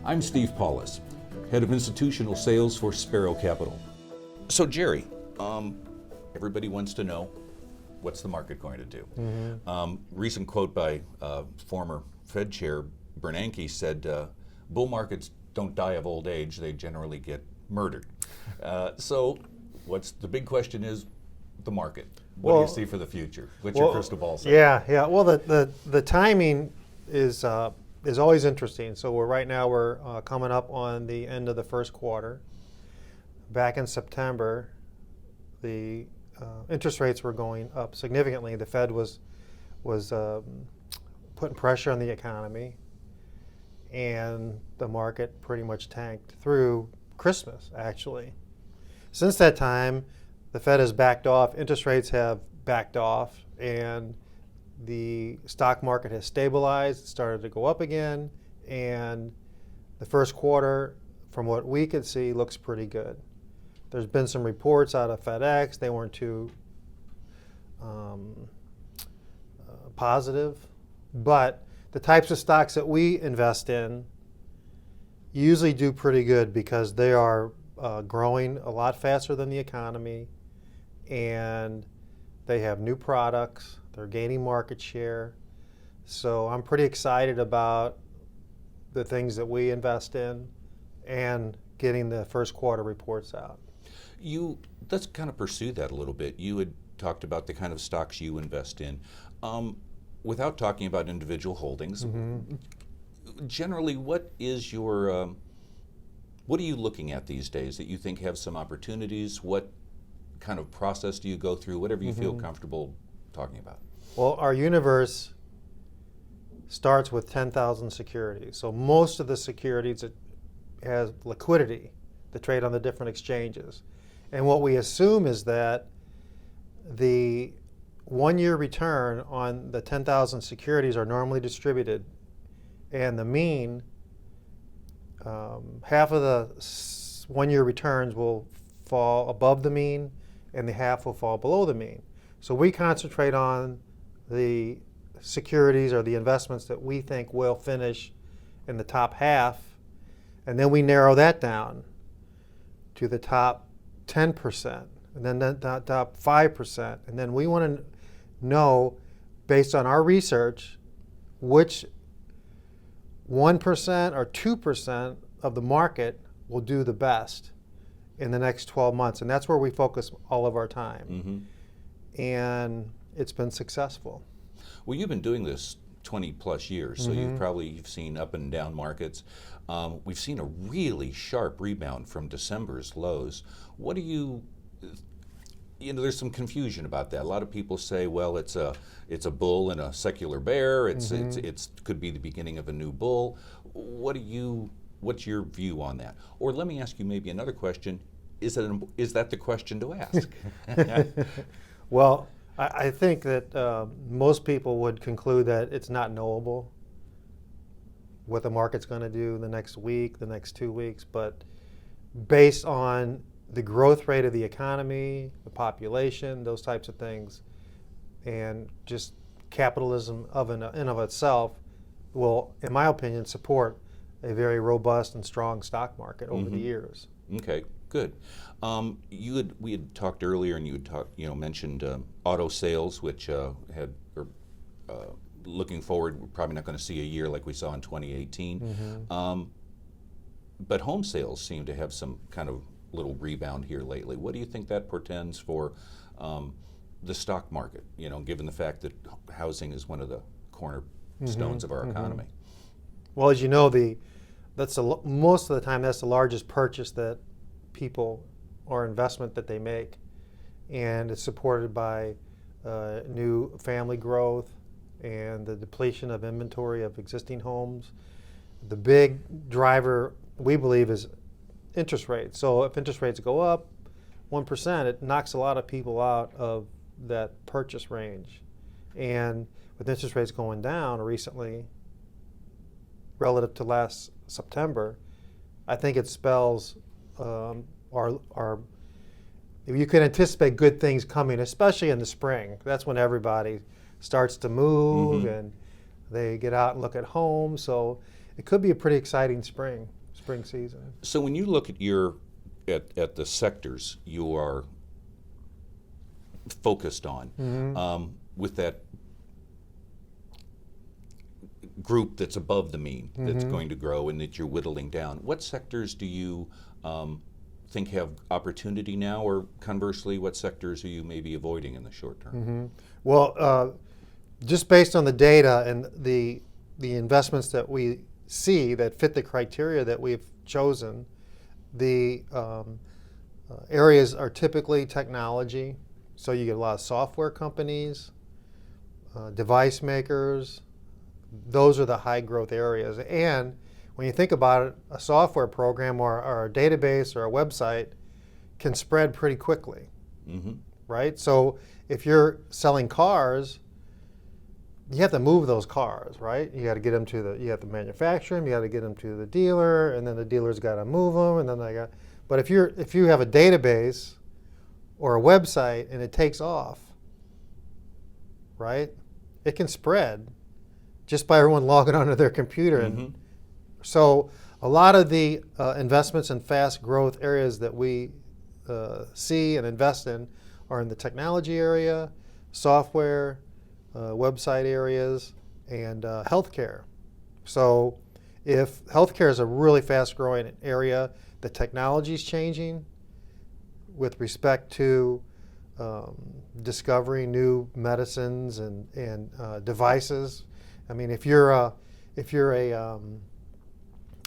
I'm Steve Paulus, Head of Institutional Sales for Sparrow Capital. So Jerry, everybody wants to know, what's the market going to do? Recent quote by former Fed Chair Bernanke said, bull markets don't die of old age, they generally get murdered. So what's the big question is the market. What do you see for the future? What's your crystal ball say? Yeah. Well, the timing is always interesting. So right now we're coming up on the end of the first quarter. Back in September, the interest rates were going up significantly. The Fed was putting pressure on the economy, and the market pretty much tanked through Christmas, actually. Since that time, the Fed has backed off, interest rates have backed off, and the stock market has stabilized, started to go up again, and the first quarter, from what we could see, looks pretty good. There's been some reports out of FedEx, they weren't too positive, but the types of stocks that we invest in usually do pretty good because they are growing a lot faster than the economy, and they have new products, they're gaining market share. So I'm pretty excited about the things that we invest in and getting the first quarter reports out. Let's kind of pursue that a little bit. You had talked about the kind of stocks you invest in. Without talking about individual holdings, generally what is your, what are you looking at these days that you think have some opportunities? What kind of process do you go through? Whatever you feel comfortable talking about. Well, our universe starts with 10,000 securities. So most of the securities has liquidity that trade on the different exchanges. And what we assume is that the 1 year return on the 10,000 securities are normally distributed, and the mean, half of the 1 year returns will fall above the mean and the half will fall below the mean. So we concentrate on the securities or the investments that we think will finish in the top half, and then we narrow that down to the top 10%, and then the top 5%, and then we want to know, based on our research, which 1% or 2% of the market will do the best in the next 12 months. And that's where we focus all of our time. And it's been successful. Well, you've been doing this 20 plus years, so you've seen up and down markets. We've seen a really sharp rebound from December's lows. What do you there's some confusion about that. A lot of people say, well, it's a bull and a secular bear. It's could be the beginning of a new bull. What's your view on that? Or let me ask you maybe another question. Is that the question to ask? Well, I think that most people would conclude that it's not knowable what the market's going to do the next week, the next 2 weeks, but based on the growth rate of the economy, the population, those types of things, and just capitalism in and of itself will, in my opinion, support a very robust and strong stock market over the years. Okay, good. We had talked earlier, and you mentioned auto sales, which looking forward, we're probably not going to see a year like we saw in 2018. But home sales seem to have some kind of little rebound here lately. What do you think that portends for the stock market? Given the fact that housing is one of the cornerstones of our economy. Well, as you know, most of the time that's the largest purchase that people or investment that they make, and it's supported by new family growth and the depletion of inventory of existing homes. The big driver, we believe, is interest rates. So if interest rates go up 1%, it knocks a lot of people out of that purchase range. And with interest rates going down recently, relative to last September, I think it spells you can anticipate good things coming, especially in the spring. That's when everybody starts to move and they get out and look at homes. So it could be a pretty exciting spring. spring season. So when you look at at the sectors you are focused on, with that group that's above the mean, that's going to grow and that you're whittling down, what sectors do you think have opportunity now, or conversely, what sectors are you maybe avoiding in the short term? Well, just based on the data and the investments that we see that fit the criteria that we've chosen, the areas are typically technology. So you get a lot of software companies, device makers. Those are the high growth areas. And when you think about it, a software program or a database or a website can spread pretty quickly, right? So if you're selling cars, you have to move those cars, right? You got to get them you have to manufacture them, you got to get them to the dealer, and then the dealer's got to move them, and then but if you have a database or a website and it takes off, right? It can spread just by everyone logging onto their computer. And so a lot of the investments in fast growth areas that we see and invest in are in the technology area, software, website areas, and healthcare. So if healthcare is a really fast growing area, the technology is changing with respect to discovering new medicines and devices. I mean, if you're a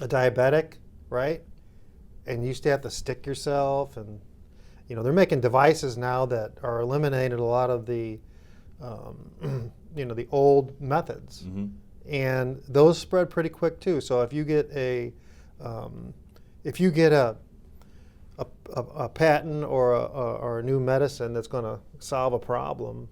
diabetic, right, and you used to have to stick yourself, and they're making devices now that are eliminating a lot of the the old methods, and those spread pretty quick too. So if you get a patent or a new medicine that's going to solve a problem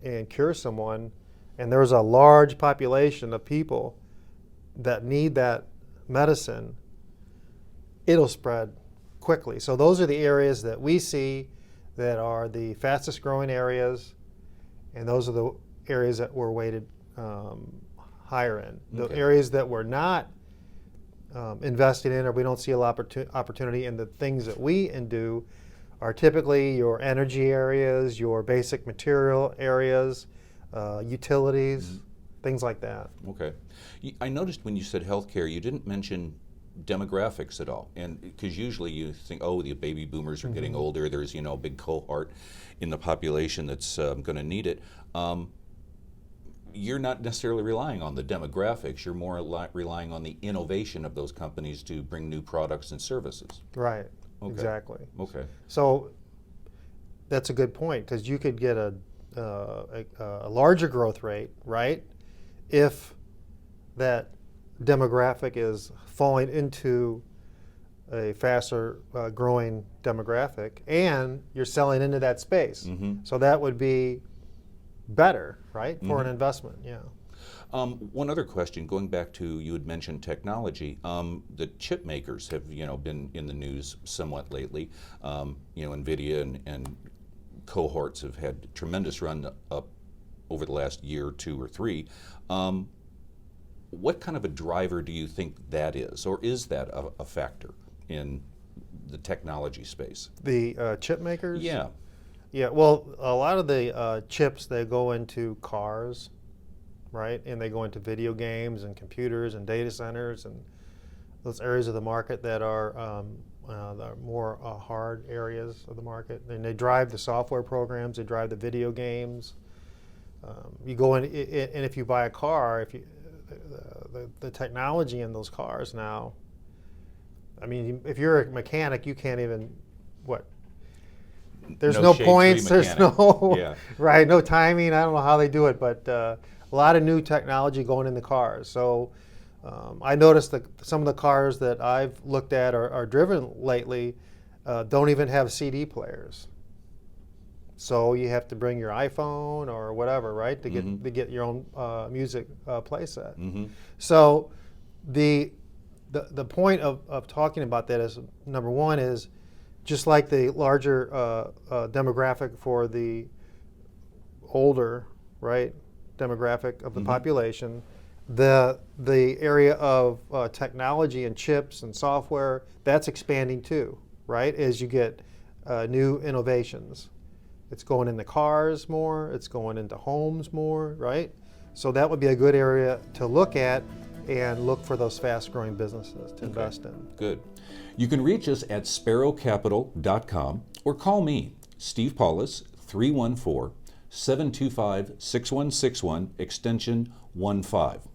and cure someone, and there's a large population of people that need that medicine, it'll spread quickly. So those are the areas that we see that are the fastest growing areas, and those are the areas that we're weighted higher in. The areas that we're not invested in, or we don't see a lot of opportunity in, the things that we do are typically your energy areas, your basic material areas, utilities, things like that. Okay. I noticed when you said healthcare, you didn't mention demographics at all, and because usually you think, oh, the baby boomers are getting older, there's a big cohort in the population that's going to need it. You're not necessarily relying on the demographics, you're more relying on the innovation of those companies to bring new products and services. Right, exactly. Okay. So that's a good point, because you could get a larger growth rate, right, if that demographic is falling into a faster growing demographic and you're selling into that space. So that would be better, right, for an investment. One other question, going back to, you had mentioned technology. The chip makers have been in the news somewhat lately. NVIDIA and cohorts have had tremendous run up over the last year, 2 or 3. What kind of a driver do you think that is, or is that a factor in the technology space? The chip makers? Yeah. Yeah, well, a lot of the chips, they go into cars, right? And they go into video games and computers and data centers and those areas of the market that are the more hard areas of the market. And they drive the software programs, they drive the video games. You go in, and if you buy a car, the technology in those cars now, I mean, if you're a mechanic, you can't even, there's no points, there's no, right, no timing. I don't know how they do it, but a lot of new technology going in the cars. So I noticed that some of the cars that I've looked at or driven lately don't even have CD players. So you have to bring your iPhone or whatever, right, to get your own music playset. So the point of talking about that is, number one is, just like the larger demographic for the older, right, demographic of the population, The area of technology and chips and software, that's expanding too, right? As you get new innovations. It's going into cars more, it's going into homes more, right? So that would be a good area to look at and look for those fast-growing businesses to invest in. Good. You can reach us at sparrowcapital.com or call me, Steve Paulus, 314-725-6161, extension 15.